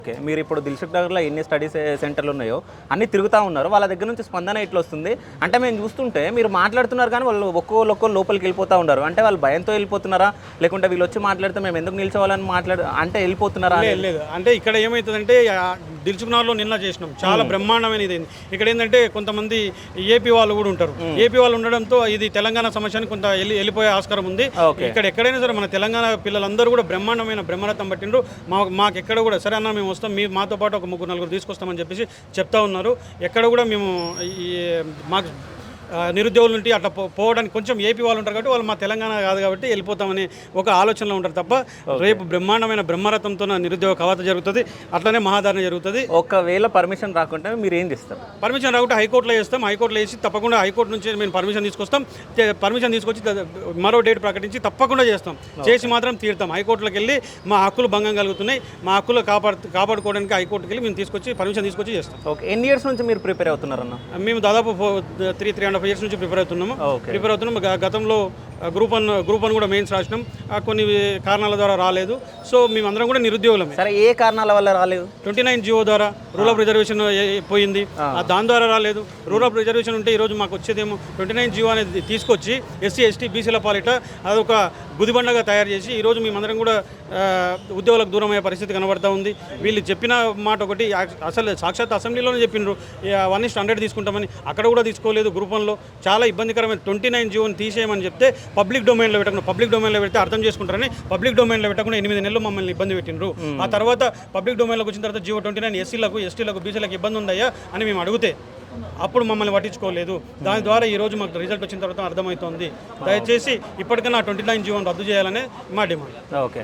Okay. మీరు ఇప్పుడు దిల్సుఖ్ నగర్లో ఎన్ని స్టడీస్ సెంటర్లు ఉన్నాయో అన్నీ తిరుగుతూ ఉన్నారు. వాళ్ళ దగ్గర నుంచి స్పందన ఇట్లా వస్తుంది. అంటే మేము చూస్తుంటే మీరు మాట్లాడుతున్నారు కానీ వాళ్ళు ఒక్కొక్కరు లోపలికి వెళ్ళిపోతూ ఉన్నారు. అంటే వాళ్ళు భయంతో వెళ్ళిపోతున్నారా, లేకుంటే వీళ్ళు వచ్చి మాట్లాడితే మేము ఎందుకు నిల్చోవాలని అంటే వెళ్ళిపోతున్నారా? లేదు అంటే ఇక్కడ ఏమవుతుందంటే దిల్సుఖ్ నగర్లో నిన్న చేసినాం, చాలా బ్రహ్మాండమైన ఇది. ఇక్కడ ఏంటంటే కొంతమంది ఏపీ వాళ్ళు కూడా ఉంటారు. ఏపీ వాళ్ళు ఉండడంతో ఇది తెలంగాణ సమస్యని కొంత వెళ్ళిపోయే ఆస్కారం ఉంది. ఇక్కడ ఎక్కడైనా సరే మన తెలంగాణ పిల్లలందరూ కూడా బ్రహ్మాండమైన బ్రహ్మరథం పట్టిండ్రు. మాకు ఎక్కడ కూడా సరే అన్న మేము వస్తాం, మాతో పాటు ఒక 3-4 తీసుకొస్తామని చెప్పేసి చెప్తా ఉన్నారు. ఎక్కడ కూడా మేము మాకు నిరుద్యోగుల నుండి అట్లా పోవడానికి కొంచెం ఏపీ వాళ్ళు ఉంటారు కాబట్టి వాళ్ళు మా తెలంగాణ కాదు కాబట్టి వెళ్ళిపోతామని ఒక ఆలోచనలో ఉంటారు తప్ప రేపు బ్రహ్మాండమైన బ్రహ్మరథంతో నిరుద్యోగ కవాత జరుగుతుంది, అట్లనే మహాధారణ జరుగుతుంది. ఒకవేళ పర్మిషన్ రాకుంటే మీరు ఏం చేస్తారు? పర్మిషన్ రాకుంటే హైకోర్టులో చేస్తాం. హైకోర్టులో వేసి తప్పకుండా హైకోర్టు నుంచి మేము పర్మిషన్ తీసుకొస్తాం. పర్మిషన్ తీసుకొచ్చి మరో డేట్ ప్రకటించి తప్పకుండా చేస్తాం, చేసి మాత్రం తీరుతాం. హైకోర్టులోకి వెళ్ళి మా హక్కులు భంగం కలుగుతున్నాయి, మా హక్కులు కాపాడుకోవడానికి హైకోర్టుకి వెళ్ళి మేము పర్మిషన్ తీసుకొచ్చి చేస్తాం. ఓకే. ఎన్ని ఇయర్స్ నుంచి మీరు ప్రిపేర్ అవుతున్నారన్న? మేము దాదాపు 3.5 ఇయర్స్ నుంచి ప్రిపేర్ అవుతున్నాము. గతంలో గ్రూప్ వన్ కూడా మెయిన్స్ రాసినాం, కొన్ని కారణాల ద్వారా రాలేదు. సో మేమందరం కూడా నిరుద్యోగులమే. సరే, ఏ కారణాల వల్ల రాలేదు? 29 జీవో ద్వారా రూల్ ఆఫ్ రిజర్వేషన్ పోయింది, దాని ద్వారా రాలేదు. రూల్ ఆఫ్ రిజర్వేషన్ ఉంటే ఈరోజు మాకు వచ్చేదేమో 29 జీవో అనేది తీసుకొచ్చి ఎస్సీ ఎస్టీ బీసీల పాలిట అదొక గుదిబండగా తయారు చేసి ఈరోజు మేమందరం కూడా ఉద్యోగులకు దూరం అయ్యే పరిస్థితి కనబడతా ఉంది. వీళ్ళు చెప్పిన మాట ఒకటి, అసలు సాక్షాత్ అసెంబ్లీలోనే చెప్పిండ్రు 1:100 తీసుకుంటామని, అక్కడ కూడా తీసుకోలేదు. గ్రూప్ వన్లో చాలా ఇబ్బందికరమైన 29 జీవోని తీసేయమని చెప్తే పబ్లిక్ డొమైన్లో పెట్టకుండా, పబ్లిక్ డొమైన్లో పెడితే అర్థం చేసుకుంటారని పబ్లిక్ డొమైన్లో పెట్టకుండా 8 నెలలు మమ్మల్ని ఇబ్బంది పెట్టిండ్రు. ఆ తర్వాత పబ్లిక్ డొమైన్లోకి వచ్చిన తర్వాత జీవో 29 ఎస్సీలకు ఎస్టీలకు బీసీలకు ఇబ్బంది ఉందయ్యా అని మేము అడిగితే అప్పుడు మమ్మల్ని పట్టించుకోలేదు. దాని ద్వారా ఈరోజు మాకు రిజల్ట్ వచ్చిన తర్వాత అర్థమవుతోంది. దయచేసి ఇప్పటికైనా 29 జీవోని రద్దు చేయాలనే మా డిమాండ్. ఓకే.